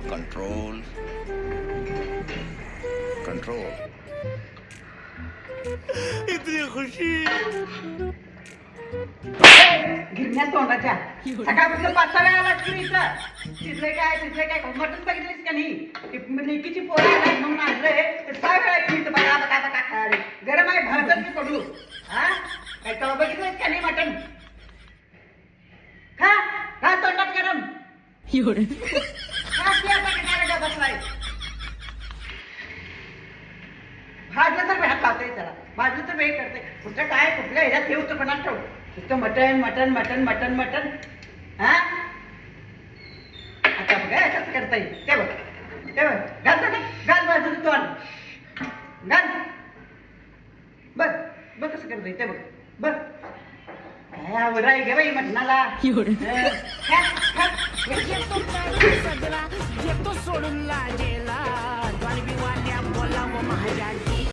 control control इतनी खुशी गिरण्या तोंडाच्या सकाळपासून 5-6 वेळा लागतो इथं तिथले काय मटण बघितलीस का नाही लेकीची पोरं आलाय म्हणून आणलंय तर 6 वेळा येऊन इथं बघा खायला गरम आहे भाजत मी पडू हा काय तेव्हा बघितलंस का नाही मटण खा तोंडात गरम खा की आता काय बसलाय भाजलं तर हात लावतोय त्याला भाजलं तर वेळ करते कुठं काय कुठल्या ह्याच्यात ठेवतो पण ठेव नुसतं मटण हा आता बघा कसं करता येईल ते बघ घाल बाजूला तोंड घाल बघ कसं करता येईल ते बघ काय आवड आहे गे बाई मटणाला